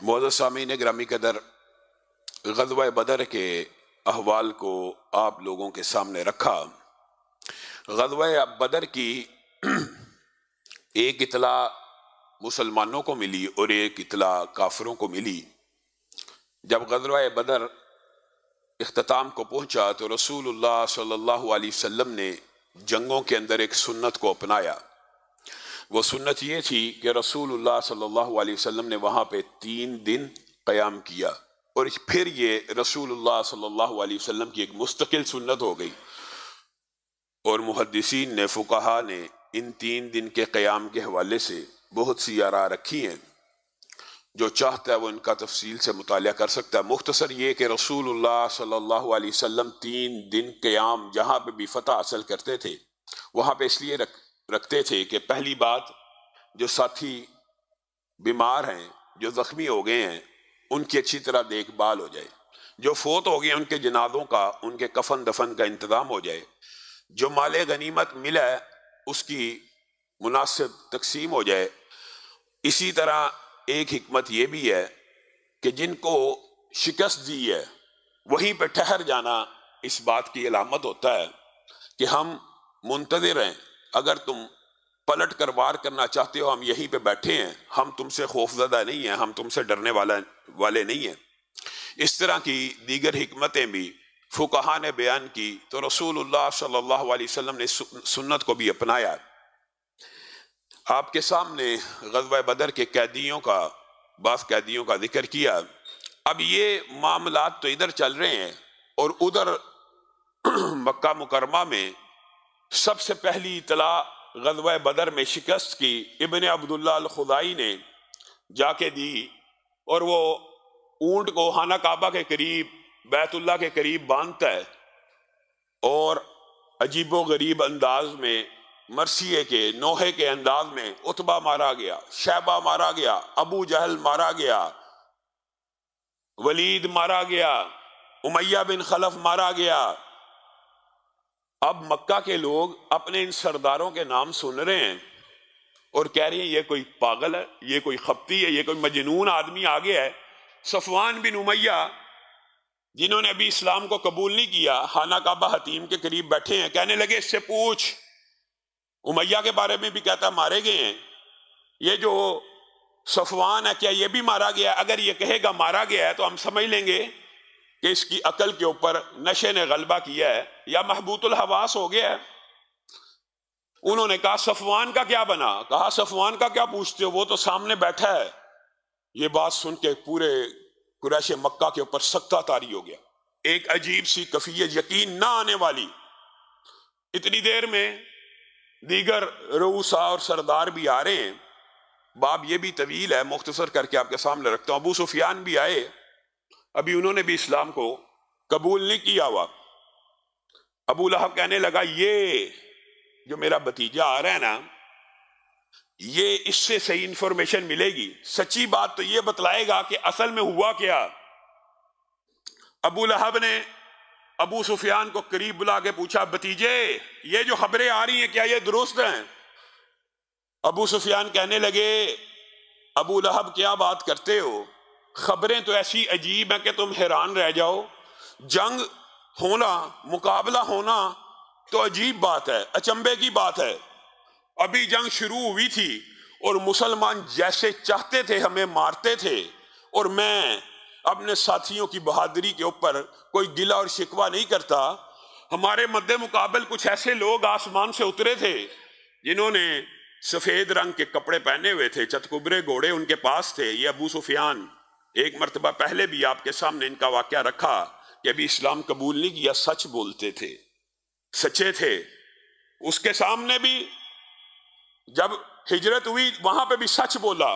معزز سامعین گرامی قدر، غزوہ بدر کے احوال کو آپ لوگوں کے سامنے رکھا۔ غزوہ بدر کی ایک اطلاع مسلمانوں کو ملی اور ایک اطلاع کافروں کو ملی۔ جب غزوہ بدر اختتام کو پہنچا تو رسول اللہ صلی اللہ علیہ وسلم نے جنگوں کے اندر ایک سنت کو اپنایا۔ وہ سنت یہ تھی کہ رسول اللہ صلی اللہ علیہ وسلم نے وہاں پہ 3 دن قیام کیا، اور پھر یہ رسول اللہ صلی اللہ علیہ وسلم کی ایک مستقل سنت ہو گئی، اور محدثین نے، فقہا نے ان 3 دن کے قیام کے حوالے سے بہت سی آراء رکھی ہیں۔ جو چاہتا ہے وہ ان کا تفصیل سے مطالعہ کر سکتا ہے۔ مختصر یہ کہ رسول اللہ صلی اللہ علیہ وسلم 3 دن قیام جہاں پہ بھی فتح حاصل کرتے تھے وہاں پہ اس لیے رکھتے تھے کہ پہلی بات، جو ساتھی بیمار ہیں، جو زخمی ہو گئے ہیں، ان کی اچھی طرح دیکھ بھال ہو جائے، جو فوت ہو گئے ان کے جنازوں کا، ان کے کفن دفن کا انتظام ہو جائے، جو مال غنیمت ملا ہے اس کی مناسب تقسیم ہو جائے۔ اسی طرح ایک حکمت یہ بھی ہے کہ جن کو شکست دی ہے وہیں پہ ٹھہر جانا اس بات کی علامت ہوتا ہے کہ ہم منتظر ہیں، اگر تم پلٹ کر وار کرنا چاہتے ہو ہم یہیں پہ بیٹھے ہیں، ہم تم سے خوف زدہ نہیں ہیں، ہم تم سے ڈرنے والے نہیں ہیں۔ اس طرح کی دیگر حکمتیں بھی فقہا نے بیان کی، تو رسول اللہ صلی اللہ علیہ وسلم نے سنت کو بھی اپنایا۔ آپ کے سامنے غزوہ بدر کے بعض قیدیوں کا ذکر کیا۔ اب یہ معاملات تو ادھر چل رہے ہیں، اور ادھر مکہ مکرمہ میں سب سے پہلی اطلاع غزوہ بدر میں شکست کی ابن عبداللہ الخزاعی نے جا کے دی، اور وہ اونٹ کو خانہ کعبہ کے قریب، بیت اللہ کے قریب باندھتا ہے، اور عجیب و غریب انداز میں، مرثیے کے نوحے کے انداز میں عتبہ مارا گیا، شیبہ مارا گیا، ابو جہل مارا گیا، ولید مارا گیا، امیہ بن خلف مارا گیا۔ اب مکہ کے لوگ اپنے ان سرداروں کے نام سن رہے ہیں اور کہہ رہے ہیں یہ کوئی پاگل ہے، یہ کوئی خپتی ہے، یہ کوئی مجنون آدمی آ گیا ہے۔ صفوان بن امیہ جنہوں نے ابھی اسلام کو قبول نہیں کیا، خانہ کعبہ حتیم کے قریب بیٹھے ہیں، کہنے لگے اس سے پوچھ، امیہ کے بارے میں بھی کہتا مارے گئے ہیں، یہ جو صفوان ہے کیا یہ بھی مارا گیا؟ اگر یہ کہے گا مارا گیا ہے تو ہم سمجھ لیں گے کہ اس کی عقل کے اوپر نشے نے غلبہ کیا ہے یا محبوط الحواس ہو گیا ہے۔ انہوں نے کہا صفوان کا کیا بنا؟ کہا صفوان کا کیا پوچھتے ہو، وہ تو سامنے بیٹھا ہے۔ یہ بات سن کے پورے قریش مکہ کے اوپر سکتہ طاری ہو گیا، ایک عجیب سی کیفیت یقین نہ آنے والی۔ اتنی دیر میں دیگر رؤسا اور سردار بھی آ رہے ہیں۔ باب یہ بھی طویل ہے، مختصر کر کے آپ کے سامنے رکھتا ہوں۔ ابو سفیان بھی آئے، ابھی انہوں نے بھی اسلام کو قبول نہیں کیا ہوا۔ ابو لہب کہنے لگا یہ جو میرا بھتیجا آ رہا ہے نا، یہ اس سے صحیح انفارمیشن ملے گی، سچی بات تو یہ بتلائے گا کہ اصل میں ہوا کیا۔ ابو لہب نے ابو سفیان کو قریب بلا کے پوچھا بھتیجے یہ جو خبریں آ رہی ہیں کیا یہ درست ہیں؟ ابو سفیان کہنے لگے ابو لہب کیا بات کرتے ہو، خبریں تو ایسی عجیب ہیں کہ تم حیران رہ جاؤ۔ جنگ ہونا، مقابلہ ہونا تو عجیب بات ہے، اچنبے کی بات ہے۔ ابھی جنگ شروع ہوئی تھی اور مسلمان جیسے چاہتے تھے ہمیں مارتے تھے، اور میں اپنے ساتھیوں کی بہادری کے اوپر کوئی گلہ اور شکوہ نہیں کرتا۔ ہمارے مد مقابل کچھ ایسے لوگ آسمان سے اترے تھے جنہوں نے سفید رنگ کے کپڑے پہنے ہوئے تھے، چتکبرے گھوڑے ان کے پاس تھے۔ یہ ابو سفیان ایک مرتبہ پہلے بھی آپ کے سامنے ان کا واقعہ رکھا کہ ابھی اسلام قبول نہیں کیا، سچ بولتے تھے، سچے تھے۔ اس کے سامنے بھی جب ہجرت ہوئی وہاں پہ بھی سچ بولا،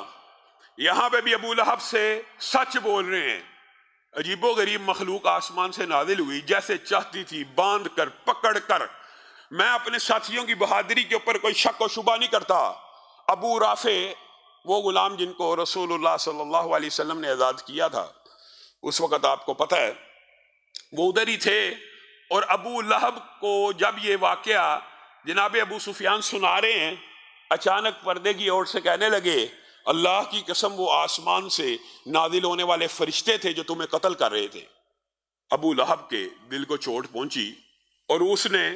یہاں پہ بھی ابو لہب سے سچ بول رہے ہیں۔ عجیب و غریب مخلوق آسمان سے نازل ہوئی، جیسے چاہتی تھی باندھ کر پکڑ کر۔ میں اپنے ساتھیوں کی بہادری کے اوپر کوئی شک و شبہ نہیں کرتا۔ ابو رافع وہ غلام جن کو رسول اللہ صلی اللہ علیہ وسلم نے آزاد کیا تھا، اس وقت آپ کو پتہ ہے وہ ادھر ہی تھے، اور ابو لہب کو جب یہ واقعہ جناب ابو سفیان سنا رہے ہیں، اچانک پردے کی اور سے کہنے لگے اللہ کی قسم وہ آسمان سے نازل ہونے والے فرشتے تھے جو تمہیں قتل کر رہے تھے۔ ابو لہب کے دل کو چوٹ پہنچی اور اس نے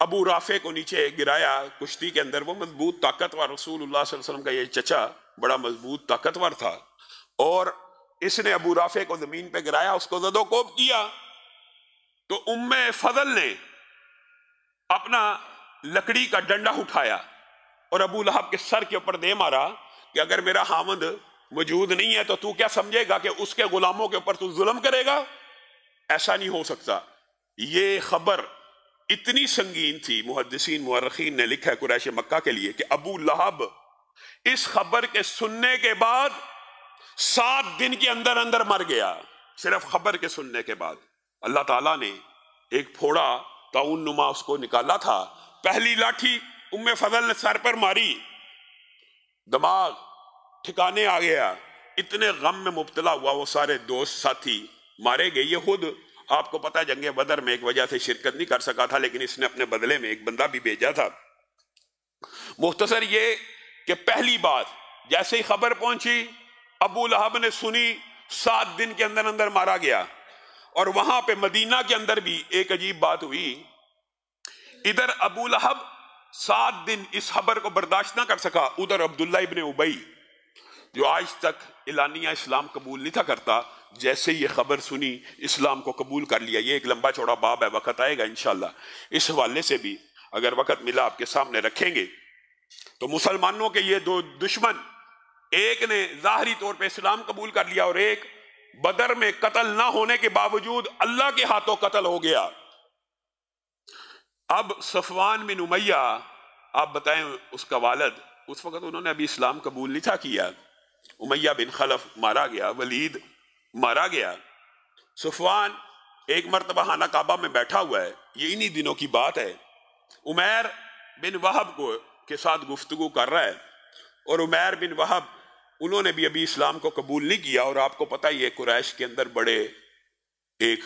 ابو رافع کو نیچے گرایا کشتی کے اندر۔ وہ مضبوط طاقتور رسول اللہ صلی اللہ علیہ وسلم کا یہ چچا بڑا مضبوط طاقتور تھا، اور اس نے ابو رافع کو زمین پہ گرایا، اس کو زد و کوب کیا۔ تو ام فضل نے اپنا لکڑی کا ڈنڈا اٹھایا اور ابو لہب کے سر کے اوپر دے مارا کہ اگر میرا خاوند موجود نہیں ہے تو کیا سمجھے گا کہ اس کے غلاموں کے اوپر ظلم کرے گا؟ ایسا نہیں ہو سکتا۔ یہ خبر اتنی سنگین تھی، محدثین مورخین نے لکھا ہے قریش مکہ کے لیے، کہ ابو لہب اس خبر کے سننے کے بعد 7 دن کے اندر اندر مر گیا، صرف خبر کے سننے کے بعد۔ اللہ تعالیٰ نے ایک پھوڑا طاعون نما اس کو نکالا تھا، پہلی لاٹھی ام فضل نے سر پر ماری، دماغ ٹھکانے آ گیا، اتنے غم میں مبتلا ہوا، وہ سارے دوست ساتھی مارے گئے۔ یہ خود آپ کو پتا جنگ بدر میں ایک وجہ سے شرکت نہیں کر سکا تھا، لیکن اس نے اپنے بدلے میں ایک بندہ بھی بھیجا تھا۔ مختصر یہ کہ پہلی بات جیسے ہی خبر پہنچی ابو لہب نے سنی، 7 دن کے اندر اندر مارا گیا۔ اور وہاں پہ مدینہ کے اندر بھی ایک عجیب بات ہوئی، ادھر ابو لہب 7 دن اس خبر کو برداشت نہ کر سکا، ادھر عبداللہ ابن ابی جو آج تک اعلانیہ اسلام قبول نہیں تھا کرتا، جیسے یہ خبر سنی اسلام کو قبول کر لیا۔ یہ ایک لمبا چوڑا باب ہے، وقت آئے گا انشاءاللہ اس حوالے سے بھی اگر وقت ملا آپ کے سامنے رکھیں گے۔ تو مسلمانوں کے یہ 2 دشمن، ایک نے ظاہری طور پہ اسلام قبول کر لیا اور ایک بدر میں قتل نہ ہونے کے باوجود اللہ کے ہاتھوں قتل ہو گیا۔ اب صفوان بن امیہ، آپ بتائیں اس کا والد، اس وقت انہوں نے ابھی اسلام قبول نہیں تھا کیا، امیہ بن خلف مارا گیا، ولید مارا گیا۔ صفوان ایک مرتبہ خانہ کعبہ میں بیٹھا ہوا ہے، یہ انہی دنوں کی بات ہے، عمیر بن وہب کے ساتھ گفتگو کر رہا ہے، اور عمیر بن وہب انہوں نے بھی ابھی اسلام کو قبول نہیں کیا، اور آپ کو پتہ یہ قریش کے اندر بڑے ایک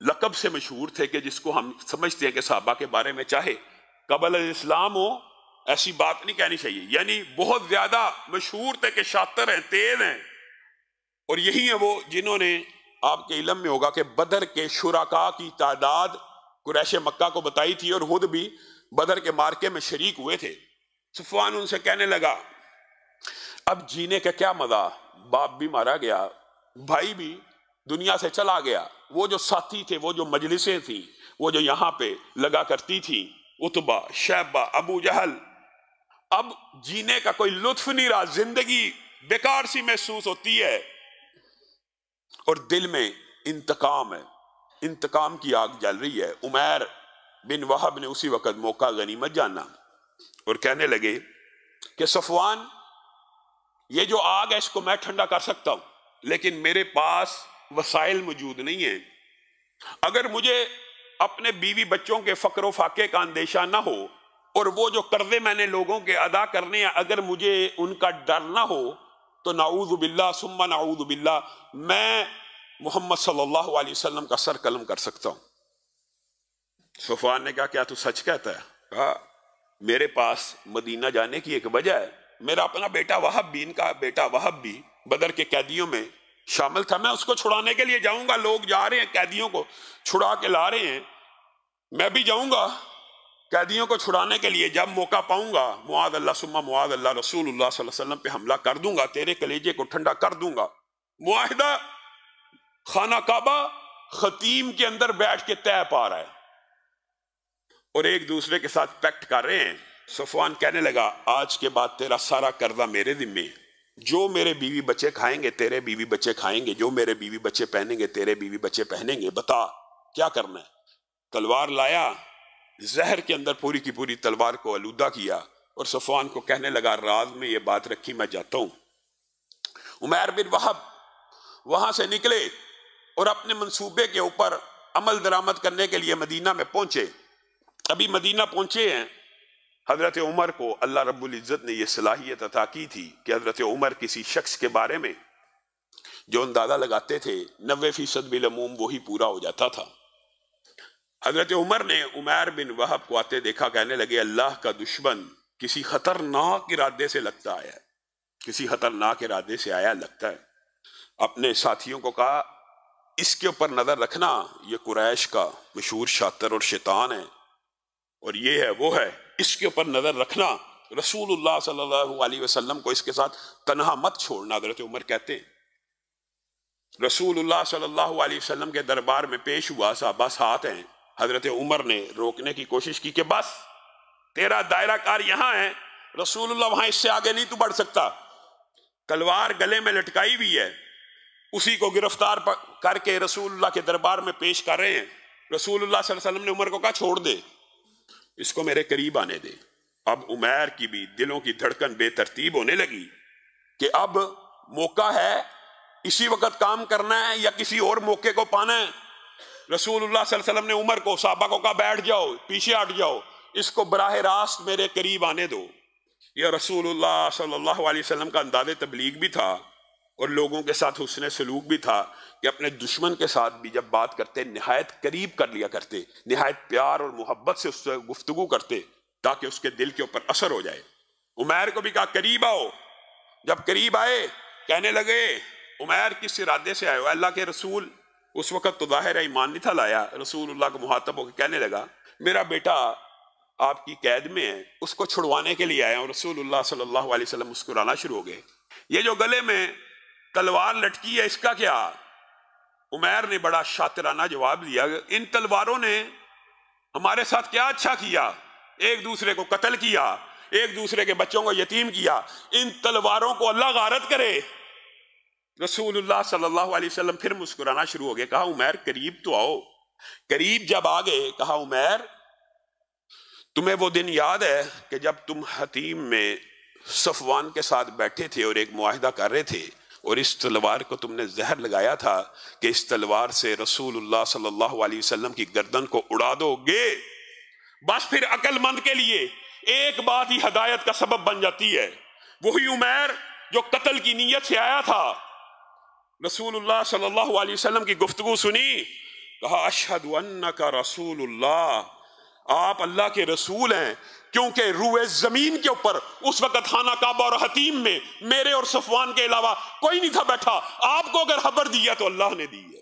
لقب سے مشہور تھے کہ جس کو ہم سمجھتے ہیں کہ صحابہ کے بارے میں چاہے قبل الاسلام ہو ایسی بات نہیں کہنی چاہیے، یعنی بہت زیادہ مشہور تھے کہ شاطر ہیں، تیز ہیں۔ اور یہی ہیں وہ جنہوں نے، آپ کے علم میں ہوگا کہ بدر کے شرکاء کی تعداد قریش مکہ کو بتائی تھی، اور خود بھی بدر کے مارکے میں شریک ہوئے تھے۔ صفوان ان سے کہنے لگا اب جینے کا کیا مزہ، باپ بھی مارا گیا، بھائی بھی دنیا سے چلا گیا، وہ جو ساتھی تھے، وہ جو مجلسیں تھیں، وہ جو یہاں پہ لگا کرتی تھیں، عتبہ، شیبہ، ابو جہل، اب جینے کا کوئی لطف نہیں رہا، زندگی بیکار سی محسوس ہوتی ہے، اور دل میں انتقام ہے، انتقام کی آگ جل رہی ہے۔ عمیر بن وہب نے اسی وقت موقع غنیمت جانا اور کہنے لگے کہ صفوان، یہ جو آگ ہے اس کو میں ٹھنڈا کر سکتا ہوں، لیکن میرے پاس وسائل موجود نہیں ہیں۔ اگر مجھے اپنے بیوی بچوں کے فقر و فاقے کا اندیشہ نہ ہو، اور وہ جو قرضے میں نے لوگوں کے ادا کرنے ہیں اگر مجھے ان کا ڈر نہ ہو، تو نعوذ باللہ ثم نعوذ باللہ میں محمد صلی اللہ علیہ وسلم کا سر قلم کر سکتا ہوں۔ صفوان نے کہا کیا تو سچ کہتا ہے؟ کہا میرے پاس مدینہ جانے کی ایک وجہ ہے، میرا اپنا بیٹا وہب بھی، ان کا بیٹا وہب بھی بدر کے قیدیوں میں شامل تھا، میں اس کو چھڑانے کے لیے جاؤں گا، لوگ جا رہے ہیں قیدیوں کو چھڑا کے لا رہے ہیں، میں بھی جاؤں گا قیدیوں کو چھڑانے کے لیے، جب موقع پاؤں گا معاذ اللہ ثم معاذ اللہ رسول اللہ صلی اللہ علیہ وسلم پہ حملہ کر دوں گا، تیرے کلیجے کو ٹھنڈا کر دوں گا۔ معاہدہ خانہ کعبہ خطیم کے اندر بیٹھ کے طے پا رہا ہے اور ایک دوسرے کے ساتھ پیکٹ کر رہے ہیں۔ صفوان کہنے لگا آج کے بعد تیرا سارا قرضہ میرے ذمے ہے، جو میرے بیوی بچے کھائیں گے تیرے بیوی بچے کھائیں گے، جو میرے بیوی بچے پہنیں گے تیرے بیوی بچے پہنیں گے، بتا کیا کرنا ہے۔ تلوار لایا، زہر کے اندر پوری کی پوری تلوار کو آلودہ کیا، اور صفوان کو کہنے لگا راز میں یہ بات رکھی، میں جاتا ہوں۔ عمیر بن وہب وہاں سے نکلے اور اپنے منصوبے کے اوپر عمل درآمد کرنے کے لیے مدینہ میں پہنچے۔ ابھی مدینہ پہنچے ہیں، حضرت عمر کو اللہ رب العزت نے یہ صلاحیت عطا کی تھی کہ حضرت عمر کسی شخص کے بارے میں جو اندازہ لگاتے تھے 90% بالعموم وہی پورا ہو جاتا تھا۔ حضرت عمر نے عمیر بن وہب کو آتے دیکھا، کہنے لگے اللہ کا دشمن کسی خطرناک ارادے سے لگتا ہے، کسی خطرناک ارادے سے آیا لگتا ہے. اپنے ساتھیوں کو کہا اس کے اوپر نظر رکھنا، یہ قریش کا مشہور شاطر اور شیطان ہے، اور یہ ہے وہ ہے، اس کے اوپر نظر رکھنا. رسول اللہ صلی اللہ علیہ وسلم کو اس کے ساتھ تنہا مت چھوڑنا. حضرت عمر کہتے ہیں رسول اللہ صلی اللہ علیہ وسلم کے دربار میں پیش ہوا، صحابہ ساتھ ہیں. حضرت عمر نے روکنے کی کوشش کی کہ بس تیرا دائرہ کار یہاں ہے، رسول اللہ وہاں اس سے آگے نہیں تو بڑھ سکتا. تلوار گلے میں لٹکائی ہوئی ہے، اسی کو گرفتار کر کے رسول اللہ کے دربار میں پیش کر رہے ہیں. رسول اللہ صلی اللہ علیہ وسلم نے عمر کو کہا چھوڑ دے، اس کو میرے قریب آنے دے. اب عمیر کی بھی دلوں کی دھڑکن بے ترتیب ہونے لگی کہ اب موقع ہے، اسی وقت کام کرنا ہے یا کسی اور موقع کو پانا ہے. رسول اللہ صلی اللہ علیہ وسلم نے عمر کو، صحابہ کو کہا بیٹھ جاؤ، پیچھے ہٹ جاؤ، اس کو براہ راست میرے قریب آنے دو. یہ رسول اللہ صلی اللہ علیہ وسلم کا انداز تبلیغ بھی تھا اور لوگوں کے ساتھ حسن سلوک بھی تھا کہ اپنے دشمن کے ساتھ بھی جب بات کرتے نہایت قریب کر لیا کرتے، نہایت پیار اور محبت سے اس سے گفتگو کرتے تاکہ اس کے دل کے اوپر اثر ہو جائے. عمیر کو بھی کہا قریب آؤ. جب قریب آئے کہنے لگے عمیر کس ارادے سے آئے ہو؟ اللہ کے رسول، اس وقت تو ظاہر ہے ایمان نہیں تھا لایا. رسول اللہ کو مخاطب ہو کے کہنے لگا میرا بیٹا آپ کی قید میں ہے، اس کو چھڑوانے کے لیے آیا ہوں. رسول اللہ صلی اللہ علیہ وسلم مسکرانا شروع ہو گئے. یہ جو گلے میں تلوار لٹکی ہے اس کا کیا؟ عمیر نے بڑا شاطرانہ جواب دیا ان تلواروں نے ہمارے ساتھ کیا اچھا کیا؟ ایک دوسرے کو قتل کیا، ایک دوسرے کے بچوں کو یتیم کیا. ان تلواروں کو اللہ غارت کرے. رسول اللہ صلی اللہ علیہ وسلم پھر مسکرانا شروع ہو گئے. کہا عمیر قریب تو آؤ. قریب جب آگے کہا عمیر تمہیں وہ دن یاد ہے کہ جب تم حتیم میں صفوان کے ساتھ بیٹھے تھے اور ایک معاہدہ کر رہے تھے اور اس تلوار کو تم نے زہر لگایا تھا کہ اس تلوار سے رسول اللہ صلی اللہ علیہ وسلم کی گردن کو اڑا دو گے؟ بس پھر عقل مند کے لیے ایک بات ہی ہدایت کا سبب بن جاتی ہے. وہی عمیر جو قتل کی نیت سے آیا تھا، رسول اللہ صلی اللہ علیہ وسلم کی گفتگو سنی، کہا اشہد انک رسول اللہ، آپ اللہ کے رسول ہیں. کیونکہ روئے زمین کے اوپر اس وقت خانہ کعبہ اور حتیم میں میرے اور صفوان کے علاوہ کوئی نہیں تھا بیٹھا. آپ کو اگر خبر دیا تو اللہ نے دی ہے.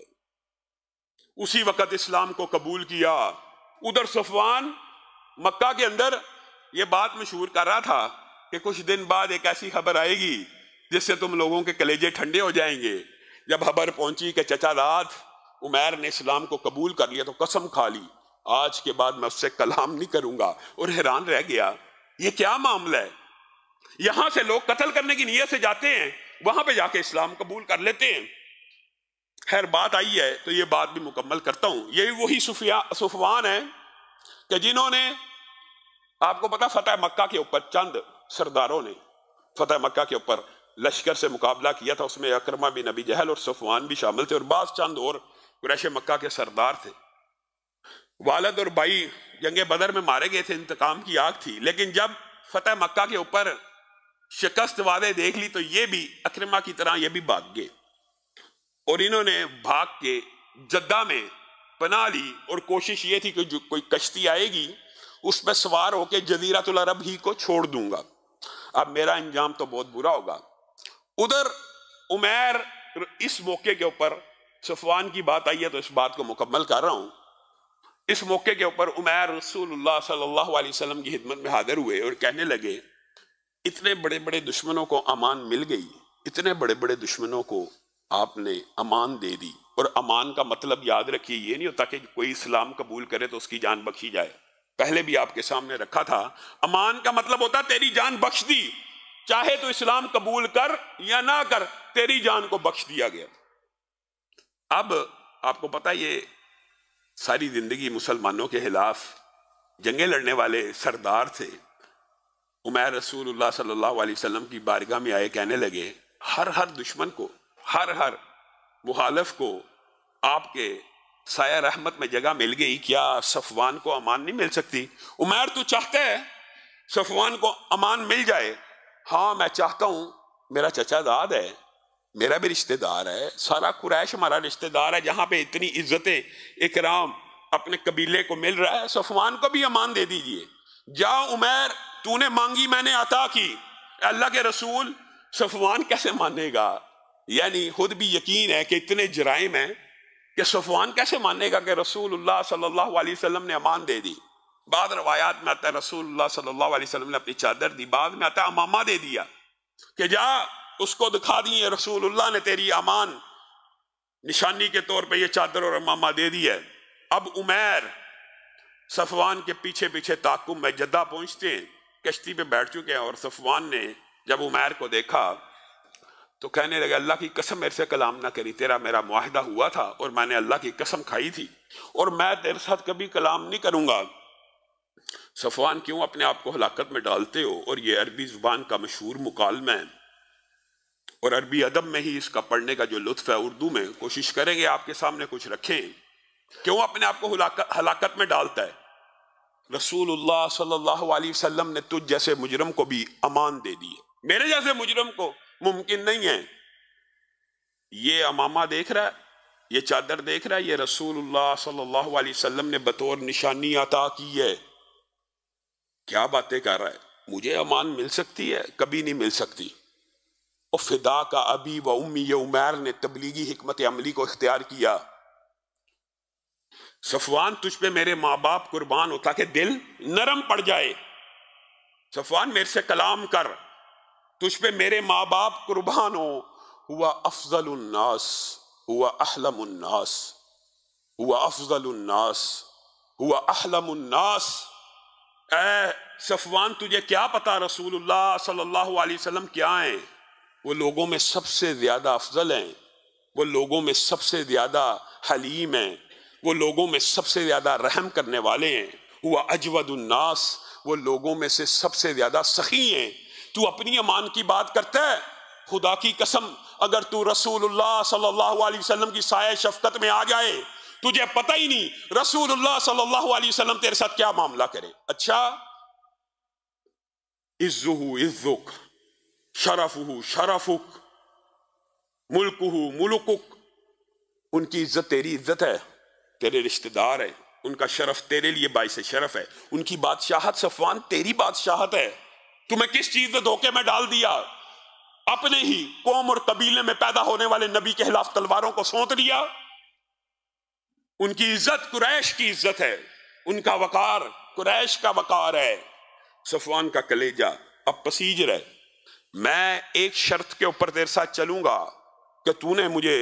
اسی وقت اسلام کو قبول کیا. ادھر صفوان مکہ کے اندر یہ بات مشہور کر رہا تھا کہ کچھ دن بعد ایک ایسی خبر آئے گی جس سے تم لوگوں کے کلیجے ٹھنڈے ہو جائیں گے. جب خبر پہنچی کہ چچا داد عمیر نے اسلام کو قبول کر لیا تو قسم کھا لی آج کے بعد میں اس سے کلام نہیں کروں گا. اور حیران رہ گیا یہ کیا معاملہ ہے. یہاں سے لوگ قتل کرنے کی نیت سے جاتے ہیں، وہاں پہ جا کے اسلام قبول کر لیتے ہیں. خیر بات آئی ہے تو یہ بات بھی مکمل کرتا ہوں. یہی وہی صفوان ہیں کہ جنہوں نے، آپ کو پتا فتح مکہ کے اوپر چند سرداروں نے فتح مکہ کے اوپر لشکر سے مقابلہ کیا تھا. اس میں اکرمہ بن ابی جہل اور صفوان بھی شامل تھے اور بعض چند اور قریش مکہ کے سردار تھے. والد اور بھائی جنگ بدر میں مارے گئے تھے، انتقام کی آگ تھی. لیکن جب فتح مکہ کے اوپر شکست وعدے دیکھ لی تو یہ بھی اکرمہ کی طرح یہ بھی بھاگ گئے اور انہوں نے بھاگ کے جدہ میں پناہ لی اور کوشش یہ تھی کہ جو کوئی کشتی آئے گی اس پہ سوار ہو کے جزیرۃ العرب ہی کو چھوڑ دوں گا. اب میرا انجام تو بہت برا ہوگا. ادھر عمیر اس موقع کے اوپر، صفوان کی بات آئی ہے تو اس بات کو مکمل کر رہا ہوں. اس موقع کے اوپر عمیر رسول اللہ صلی اللہ علیہ وسلم کی خدمت میں حاضر ہوئے اور کہنے لگے اتنے بڑے بڑے دشمنوں کو امان مل گئی، اتنے بڑے بڑے دشمنوں کو آپ نے امان دے دی. اور امان کا مطلب یاد رکھیے یہ نہیں ہوتا کہ کوئی اسلام قبول کرے تو اس کی جان بخشی جائے. پہلے بھی آپ کے سامنے رکھا تھا، امان کا مطلب ہوتا تیری جان بخش دی، چاہے تو اسلام قبول کر یا نہ کر تیری جان کو بخش دیا گیا. اب آپ کو پتا یہ ساری زندگی مسلمانوں کے خلاف جنگیں لڑنے والے سردار تھے. عمیر رسول اللہ صلی اللہ علیہ وسلم کی بارگاہ میں آئے، کہنے لگے ہر دشمن کو، ہر مخالف کو آپ کے سایہ رحمت میں جگہ مل گئی، کیا صفوان کو امان نہیں مل سکتی؟ عمیر تو چاہتا ہے صفوان کو امان مل جائے؟ ہاں میں چاہتا ہوں، میرا چچا داد ہے، میرا بھی رشتہ دار ہے، سارا قریش ہمارا رشتہ دار ہے، جہاں پہ اتنی عزتیں اکرام اپنے قبیلے کو مل رہا ہے، صفوان کو بھی امان دے دیجئے. جا عمیر، تو نے مانگی میں نے عطا کی. اللہ کے رسول صفوان کیسے مانے گا؟ یعنی خود بھی یقین ہے کہ اتنے جرائم ہیں کہ صفوان کیسے مانے گا کہ رسول اللہ صلی اللہ علیہ وسلم نے امان دے دی؟ بعض روایات میں آتا ہے رسول اللہ صلی اللہ علیہ وسلم نے اپنی چادر دی، بعض میں آتا ہے امامہ دے دیا کہ جا اس کو دکھا دی رسول اللہ نے تیری امان نشانی کے طور پہ یہ چادر اور امامہ دے دی ہے۔ اب عمیر صفوان کے پیچھے پیچھے تعاقب میں جدہ پہنچتے ہیں، کشتی پہ بیٹھ چکے ہیں، اور صفوان نے جب عمیر کو دیکھا تو کہنے لگا اللہ کی قسم میرے سے کلام نہ کری، تیرا میرا معاہدہ ہوا تھا اور میں نے اللہ کی قسم کھائی تھی اور میں تیرے ساتھ کبھی کلام نہیں کروں گا۔ صفوان کیوں اپنے آپ کو ہلاکت میں ڈالتے ہو؟ اور یہ عربی زبان کا مشہور مکالمہ ہے اور عربی ادب میں ہی اس کا پڑھنے کا جو لطف ہے، اردو میں کوشش کریں گے آپ کے سامنے کچھ رکھیں۔ کیوں اپنے آپ کو ہلاکت میں ڈالتا ہے؟ رسول اللہ صلی اللہ علیہ وسلم نے تجھ جیسے مجرم کو بھی امان دے دی ہے، میرے جیسے مجرم کو ممکن نہیں ہے۔ یہ امامہ دیکھ رہا ہے، یہ چادر دیکھ رہا ہے، یہ رسول اللہ صلی اللہ علیہ وسلم نے بطور نشانی عطا کی ہے۔ کیا باتیں کر رہا ہے؟ مجھے امان مل سکتی ہے؟ کبھی نہیں مل سکتی۔ اور فدا کا ابی و امی، یہ عمیر نے تبلیغی حکمت عملی کو اختیار کیا۔ صفوان تجھ پہ میرے ماں باپ قربان ہو تاکہ دل نرم پڑ جائے۔ صفوان میرے سے کلام کر، تجھ پہ میرے ماں باپ قربان ہو۔ ہوا افضل الناس، ہوا احلم الناس، ہوا افضل الناس، ہوا احلم الناس۔ اے صفوان تجھے کیا پتا رسول اللہ صلی اللہ علیہ وسلم کیا ہیں؟ وہ لوگوں میں سب سے زیادہ افضل ہیں، وہ لوگوں میں سب سے زیادہ حلیم ہیں، وہ لوگوں میں سب سے زیادہ رحم کرنے والے ہیں۔ ہوا اجود الناس، وہ لوگوں میں سے سب سے زیادہ سخی ہیں۔ تو اپنی امان کی بات کرتا ہے؟ خدا کی قسم اگر تو رسول اللہ صلی اللہ علیہ وسلم کی سایہ شفقت میں آ جائے، تجھے پتہ ہی نہیں رسول اللہ صلی اللہ علیہ وسلم تیرے ساتھ کیا معاملہ کرے۔ اچھا، عزہ عزک، شرفہ شرفک، ملکہ ملکک، ان کی عزت تیری عزت ہے، تیرے رشتہ دار ہیں، ان کا شرف تیرے لیے باعث شرف ہے، ان کی بادشاہت صفوان تیری بادشاہت ہے۔ تمہیں کس چیز نے دھوکے میں ڈال دیا؟ اپنے ہی قوم اور قبیلے میں پیدا ہونے والے نبی کے خلاف تلواروں کو سونت لیا۔ ان کی عزت قریش کی عزت ہے، ان کا وقار قریش کا وقار ہے۔ صفوان کا کلیجہ اب پسیج رہے، میں ایک شرط کے اوپر تیرے ساتھ چلوں گا کہ تو نے مجھے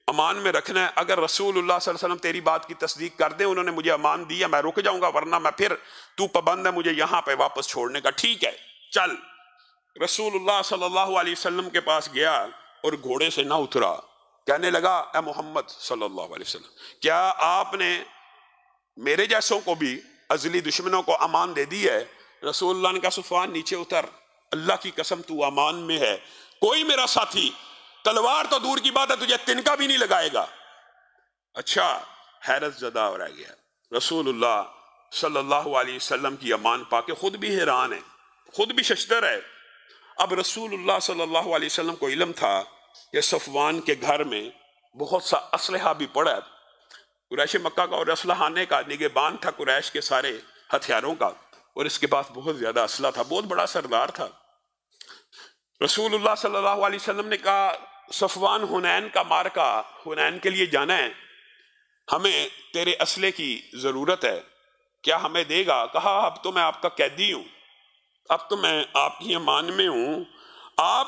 امان میں رکھنا ہے۔ اگر رسول اللہ صلی اللہ علیہ وسلم تیری بات کی تصدیق کر دیں، انہوں نے مجھے امان دیا، میں رک جاؤں گا، ورنہ میں پھر تو پابند ہے مجھے یہاں پہ واپس چھوڑنے کا۔ ٹھیک ہے چل۔ رسول اللہ صلی اللہ علیہ وسلم کے پاس گیا اور گھوڑے سے نہ اترا، کہنے لگا اے محمد صلی اللہ علیہ وسلم، کیا آپ نے میرے جیسوں کو بھی ازلی دشمنوں کو امان دے دی ہے؟ رسول اللہ نے کہا صفوان نیچے اتر، اللہ کی قسم تو امان میں ہے، کوئی میرا ساتھی تلوار تو دور کی بات ہے تجھے تنکا بھی نہیں لگائے گا۔ اچھا، حیرت زدہ ہو رہ گیا۔ رسول اللہ صلی اللہ علیہ وسلم کی امان پا کے خود بھی حیران ہے، خود بھی ششدر ہے۔ اب رسول اللہ صلی اللہ علیہ وسلم کو علم تھا کہ صفوان کے گھر میں بہت سا اسلحہ بھی پڑا ہے۔ قریش مکہ کا اور اسلحانے کا نگہبان تھا قریش کے سارے ہتھیاروں کا، اور اس کے پاس بہت زیادہ اسلحہ تھا، بہت بڑا سردار تھا۔ رسول اللہ صلی اللہ علیہ وسلم نے کہا صفوان حنین کا مارکا، حنین کے لیے جانا ہے، ہمیں تیرے اسلحے کی ضرورت ہے، کیا ہمیں دے گا؟ کہا اب تو میں آپ کا قیدی ہوں، اب تو میں آپ کی امان میں ہوں، آپ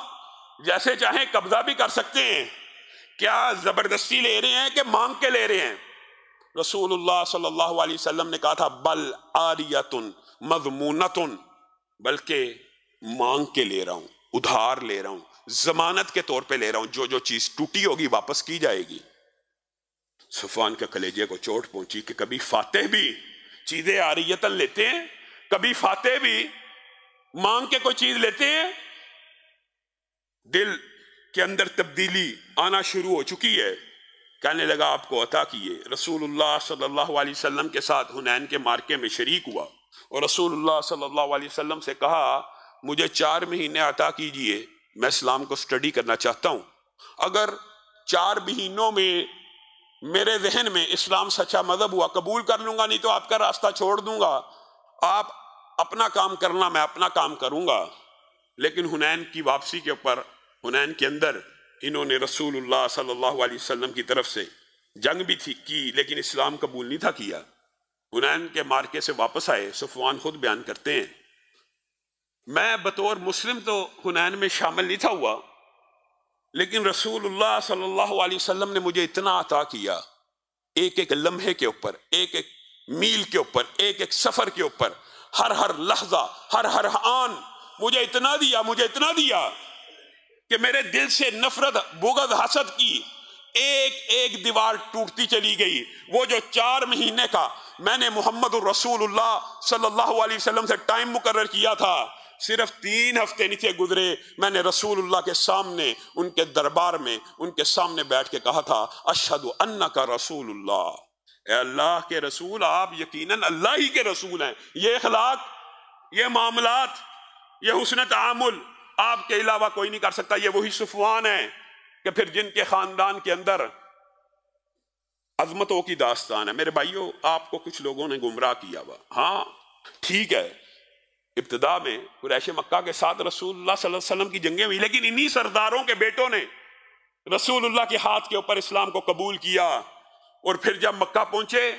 جیسے چاہیں قبضہ بھی کر سکتے ہیں، کیا زبردستی لے رہے ہیں کہ مانگ کے لے رہے ہیں؟ رسول اللہ صلی اللہ علیہ وسلم نے کہا تھا بل آریتن مضمونتن، بلکہ مانگ کے لے رہا ہوں، ادھار لے رہا ہوں، ضمانت کے طور پہ لے رہا ہوں، جو چیز ٹوٹی ہوگی واپس کی جائے گی۔ صفوان کے کلیجے کو چوٹ پہنچی کہ کبھی فاتح بھی چیزیں آریتن لیتے ہیں، کبھی فاتح بھی مانگ کے کوئی چیز لیتے ہیں۔ دل کے اندر تبدیلی آنا شروع ہو چکی ہے، کہنے لگا آپ کو عطا کیے۔ رسول اللہ صلی اللہ علیہ وسلم کے ساتھ حنین کے مارکے میں شریک ہوا اور رسول اللہ صلی اللہ علیہ وسلم سے کہا مجھے 4 مہینے عطا کیجئے، میں اسلام کو سٹڈی کرنا چاہتا ہوں، اگر 4 مہینوں میں میرے ذہن میں اسلام سچا مذہب ہوا قبول کر لوں گا، نہیں تو آپ کا راستہ چھوڑ دوں گا، آپ اپنا کام کرنا، میں اپنا کام کروں گا۔ لیکن حنین کی واپسی کے اوپر، حنین کے اندر انہوں نے رسول اللہ صلی اللہ علیہ وسلم کی طرف سے جنگ بھی کی لیکن اسلام قبول نہیں تھا کیا۔ حنین کے مارکے سے واپس آئے، صفوان خود بیان کرتے ہیں میں بطور مسلم تو حنین میں شامل نہیں تھا ہوا، لیکن رسول اللہ صلی اللہ علیہ وسلم نے مجھے اتنا عطا کیا، ایک ایک لمحے کے اوپر، ایک ایک میل کے اوپر، ایک ایک سفر کے اوپر، ہر لحظہ، ہر آن مجھے اتنا دیا کہ میرے دل سے نفرت، بغض، حسد کی ایک دیوار ٹوٹتی چلی گئی۔ وہ جو 4 مہینے کا میں نے محمد الرسول اللہ صلی اللہ علیہ وسلم سے ٹائم مقرر کیا تھا، صرف 3 ہفتے نہیں تھے گزرے، میں نے رسول اللہ کے سامنے، ان کے دربار میں، ان کے سامنے بیٹھ کے کہا تھا اشہد انک رسول اللہ، اے اللہ کے رسول، آپ یقیناً اللہ ہی کے رسول ہیں۔ یہ اخلاق، یہ معاملات، یہ حسن تعامل آپ کے علاوہ کوئی نہیں کر سکتا۔ یہ وہی صفوان ہیں کہ پھر جن کے خاندان کے اندر عظمتوں کی داستان ہے۔ میرے بھائیوں، آپ کو کچھ لوگوں نے گمراہ کیا ہوا، ہاں ٹھیک ہے، ابتدا میں قریش مکہ کے ساتھ رسول اللہ صلی اللہ علیہ وسلم کی جنگیں ہوئی، لیکن انہی سرداروں کے بیٹوں نے رسول اللہ کے ہاتھ کے اوپر اسلام کو قبول کیا، اور پھر جب مکہ پہنچے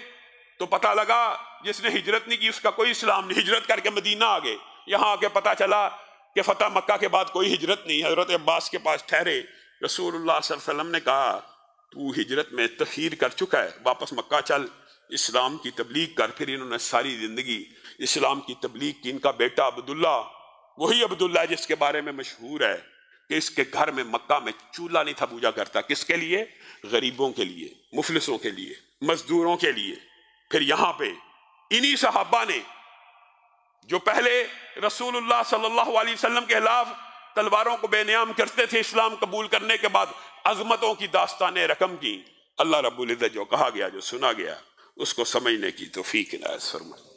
تو پتہ لگا جس نے ہجرت نہیں کی اس کا کوئی اسلام نہیں، ہجرت کر کے مدینہ آ گئے۔ یہاں آ کے پتہ چلا کہ فتح مکہ کے بعد کوئی ہجرت نہیں۔ حضرت عباس کے پاس ٹھہرے، رسول اللہ صلی اللہ علیہ وسلم نے کہا تو ہجرت میں تخیر کر چکا ہے، واپس مکہ چل، اسلام کی تبلیغ کر۔ پھر انہوں نے ساری زندگی اسلام کی تبلیغ کی۔ ان کا بیٹا عبداللہ، وہی عبداللہ جس کے بارے میں مشہور ہے کہ اس کے گھر میں مکہ میں چولہا نہیں تھا پوجا کرتا، کس کے لیے؟ غریبوں کے لیے، مفلسوں کے لیے، مزدوروں کے لیے۔ پھر یہاں پہ انہی صحابہ نے جو پہلے رسول اللہ صلی اللہ علیہ وسلم کے خلاف تلواروں کو بے نیام کرتے تھے، اسلام قبول کرنے کے بعد عظمتوں کی داستانیں رقم کی۔ اللہ رب العزت جو کہا گیا، جو سنا گیا، اس کو سمجھنے کی توفیق عنایت فرمائے۔